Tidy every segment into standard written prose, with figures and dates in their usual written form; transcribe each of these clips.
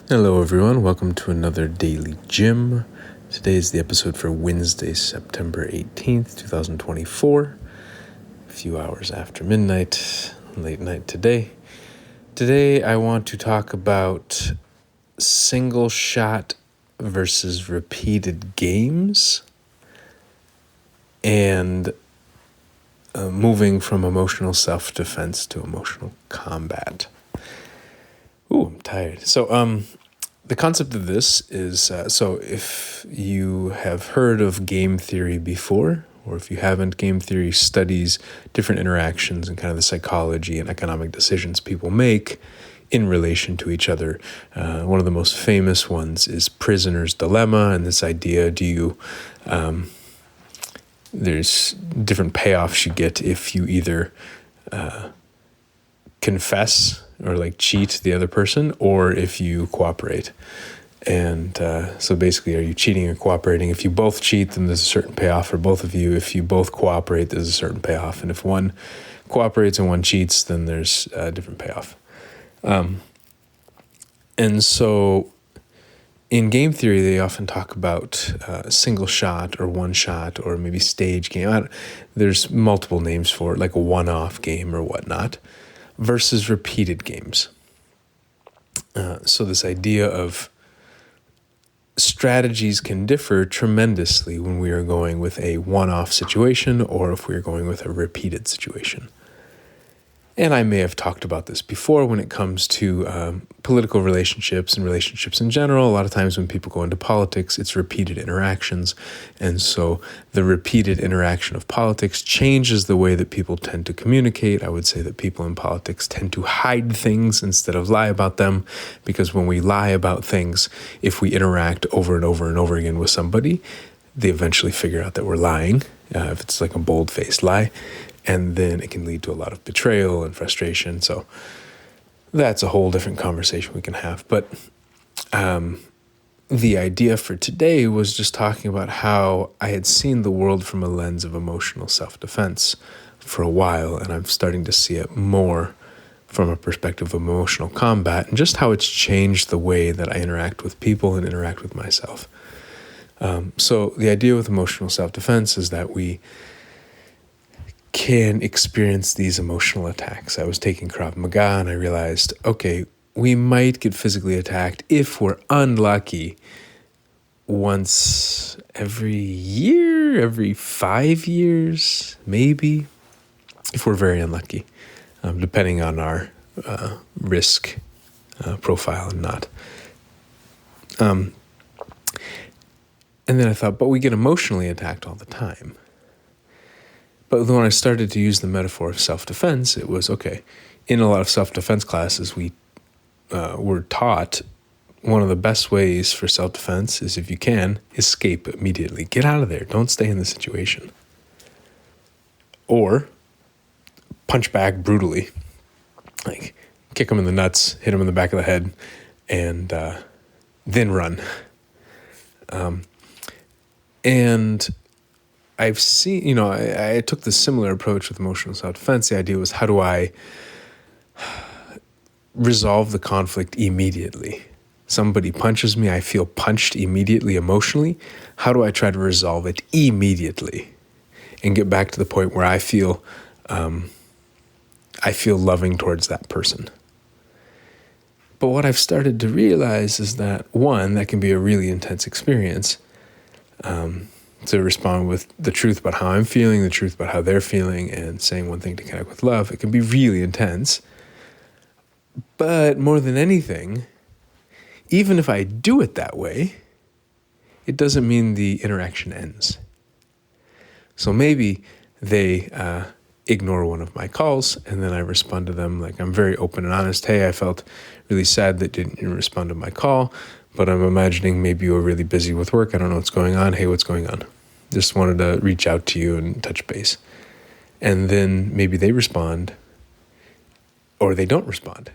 Hello everyone, welcome to another Daily Gym. Today is the episode for Wednesday, September 18th, 2024. A few hours after midnight, late night today. Today I want to talk about single shot versus repeated games and moving from emotional self-defense to emotional combat. Ooh, I'm tired. So, the concept of this is, so if you have heard of game theory before, or if you haven't, game theory studies different interactions and kind of the psychology and economic decisions people make in relation to each other. One of the most famous ones is prisoner's dilemma, and this idea, there's different payoffs you get if you either confess or cheat the other person, or if you cooperate. And so basically, are you cheating or cooperating? If you both cheat, then there's a certain payoff for both of you. If you both cooperate, there's a certain payoff. And if one cooperates and one cheats, then there's a different payoff. And so in game theory, they often talk about single shot or one shot or maybe stage game. There's multiple names for it, like a one-off game or whatnot, versus repeated games. So this idea of strategies can differ tremendously when we are going with a one-off situation or if we are going with a repeated situation. And I may have talked about this before when it comes to political relationships and relationships in general. A lot of times when people go into politics, it's repeated interactions. And so the repeated interaction of politics changes the way that people tend to communicate. I would say that people in politics tend to hide things instead of lie about them, because when we lie about things, if we interact over and over and over again with somebody, they eventually figure out that we're lying, if it's like a bold-faced lie. And then it can lead to a lot of betrayal and frustration. So that's a whole different conversation we can have. But the idea for today was just talking about how I had seen the world from a lens of emotional self-defense for a while, and I'm starting to see it more from a perspective of emotional combat and just how it's changed the way that I interact with people and interact with myself. So the idea with emotional self-defense is that we can experience these emotional attacks. I was taking Krav Maga and I realized, okay, we might get physically attacked if we're unlucky once every year, every 5 years, maybe, if we're very unlucky, depending on our risk profile and not. And then I thought, but we get emotionally attacked all the time. But when I started to use the metaphor of self-defense, it was, okay, in a lot of self-defense classes, we were taught one of the best ways for self-defense is, if you can, escape immediately. Get out of there. Don't stay in the situation. Or punch back brutally. Like, kick them in the nuts, hit them in the back of the head, and then run. And I've seen, I took this similar approach with emotional self-defense. The idea was, how do I resolve the conflict immediately? Somebody punches me, I feel punched immediately emotionally. How do I try to resolve it immediately and get back to the point where I feel loving towards that person? But what I've started to realize is that, one, that can be a really intense experience. To respond with the truth about how I'm feeling, the truth about how they're feeling, and saying one thing to connect with love. It can be really intense. But more than anything, even if I do it that way, it doesn't mean the interaction ends. So maybe they ignore one of my calls, and then I respond to them like I'm very open and honest. Hey, I felt really sad that you didn't respond to my call, but I'm imagining maybe you were really busy with work. I don't know what's going on. Hey, what's going on? Just wanted to reach out to you and touch base. And then maybe they respond, or they don't respond.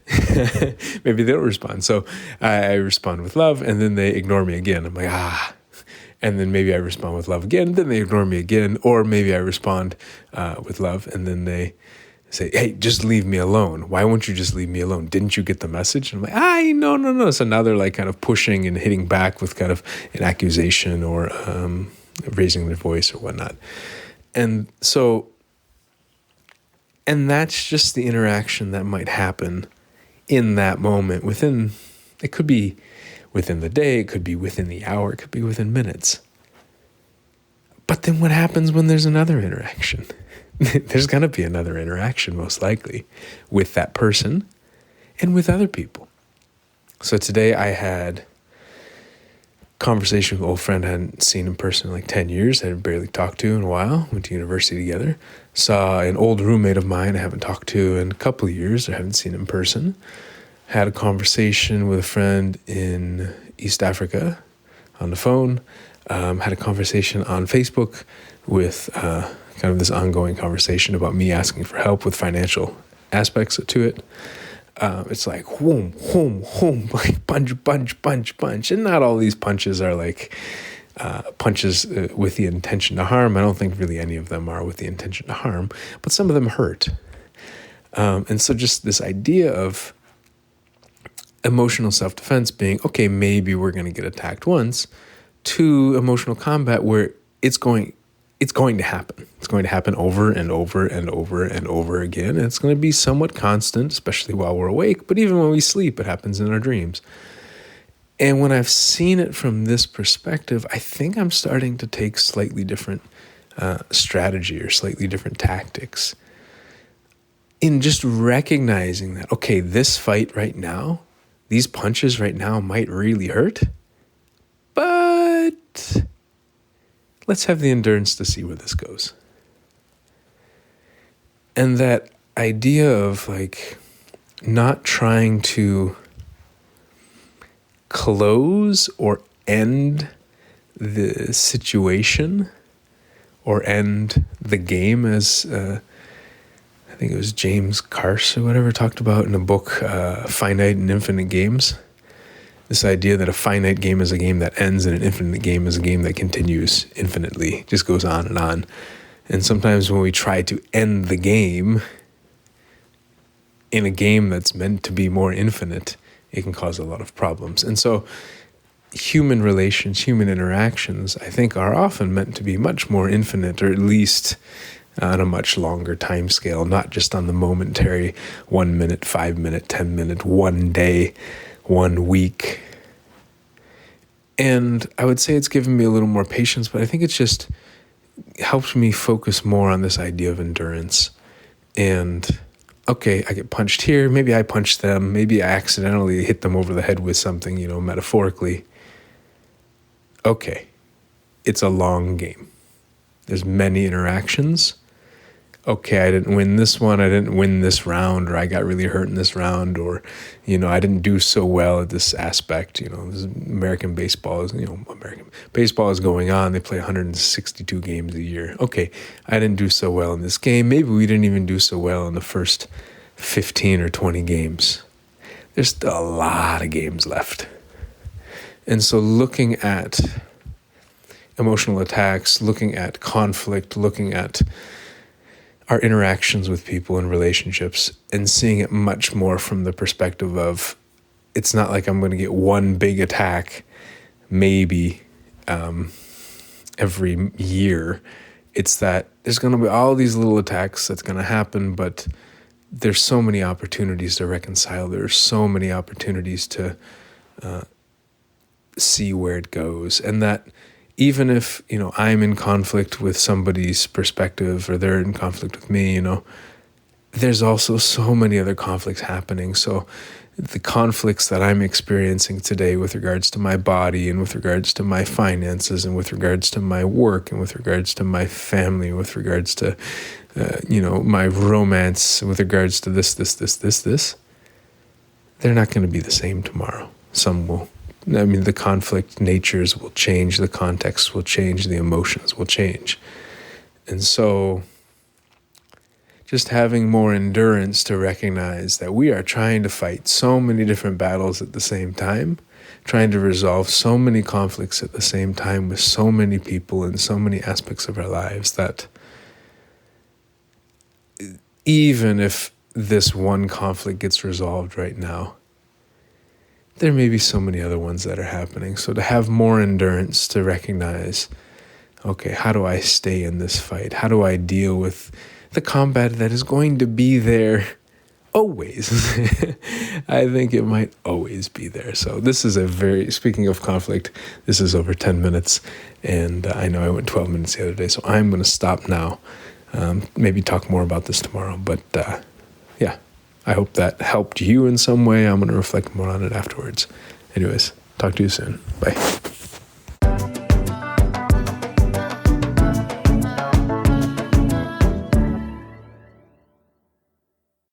Maybe they don't respond. So I respond with love, and then they ignore me again. I'm like, And then maybe I respond with love again, and then they ignore me again. Or maybe I respond with love, and then they say, hey, just leave me alone. Why won't you just leave me alone? Didn't you get the message? And I'm like, no. So now they're like kind of pushing and hitting back with kind of an accusation or raising their voice or whatnot. And that's just the interaction that might happen in that moment it could be within the day, it could be within the hour, it could be within minutes. But then what happens when there's another interaction? There's going to be another interaction, most likely, with that person and with other people. So today I had a conversation with an old friend I hadn't seen in person in like 10 years, I had barely talked to in a while, went to university together. Saw an old roommate of mine I haven't talked to in a couple of years, I haven't seen in person. Had a conversation with a friend in East Africa on the phone. Had a conversation on Facebook with kind of this ongoing conversation about me asking for help with financial aspects to it. It's like whoom, like punch. And not all these punches are like punches with the intention to harm. I don't think really any of them are with the intention to harm, but some of them hurt. And so just this idea of emotional self-defense being, okay, maybe we're going to get attacked once, to emotional combat where it's going to happen. It's going to happen over and over and over and over again. And it's going to be somewhat constant, especially while we're awake. But even when we sleep, it happens in our dreams. And when I've seen it from this perspective, I think I'm starting to take slightly different strategy or slightly different tactics in just recognizing that, okay, this fight right now, these punches right now might really hurt, but let's have the endurance to see where this goes. And that idea of like not trying to close or end the situation or end the game, as I think it was James Carse or whatever talked about in a book, Finite and Infinite Games. This idea that a finite game is a game that ends and an infinite game is a game that continues infinitely, just goes on and on. And sometimes when we try to end the game in a game that's meant to be more infinite, it can cause a lot of problems. And so human relations, human interactions, I think are often meant to be much more infinite, or at least on a much longer time scale, not just on the momentary 1 minute, 5 minute, 10 minute, 1 day, 1 week. And I would say it's given me a little more patience, but I think it's just helped me focus more on this idea of endurance. And okay, I get punched here, maybe I punched them, maybe I accidentally hit them over the head with something, metaphorically. Okay, it's a long game. There's many interactions. Okay, I didn't win this one, I didn't win this round, or I got really hurt in this round, or, I didn't do so well at this aspect. This American baseball is, American baseball is going on. They play 162 games a year. Okay, I didn't do so well in this game. Maybe we didn't even do so well in the first 15 or 20 games. There's still a lot of games left. And so looking at emotional attacks, looking at conflict, looking at our interactions with people and relationships, and seeing it much more from the perspective of, it's not like I'm going to get one big attack maybe every year. It's that there's going to be all these little attacks that's going to happen, but there's so many opportunities to reconcile. There's so many opportunities to see where it goes. And that even if, I'm in conflict with somebody's perspective, or they're in conflict with me, there's also so many other conflicts happening. So the conflicts that I'm experiencing today with regards to my body, and with regards to my finances, and with regards to my work, and with regards to my family, with regards to, my romance, with regards to this, they're not going to be the same tomorrow. Some will. The conflict natures will change, the context will change, the emotions will change. And so just having more endurance to recognize that we are trying to fight so many different battles at the same time, trying to resolve so many conflicts at the same time with so many people and so many aspects of our lives, that even if this one conflict gets resolved right now, there may be so many other ones that are happening. So to have more endurance to recognize, okay, how do I stay in this fight? How do I deal with the combat that is going to be there always? I think it might always be there. So this is speaking of conflict, this is over 10 minutes. And I know I went 12 minutes the other day, so I'm going to stop now. Maybe talk more about this tomorrow. But yeah, I hope that helped you in some way. I'm going to reflect more on it afterwards. Anyways, talk to you soon. Bye.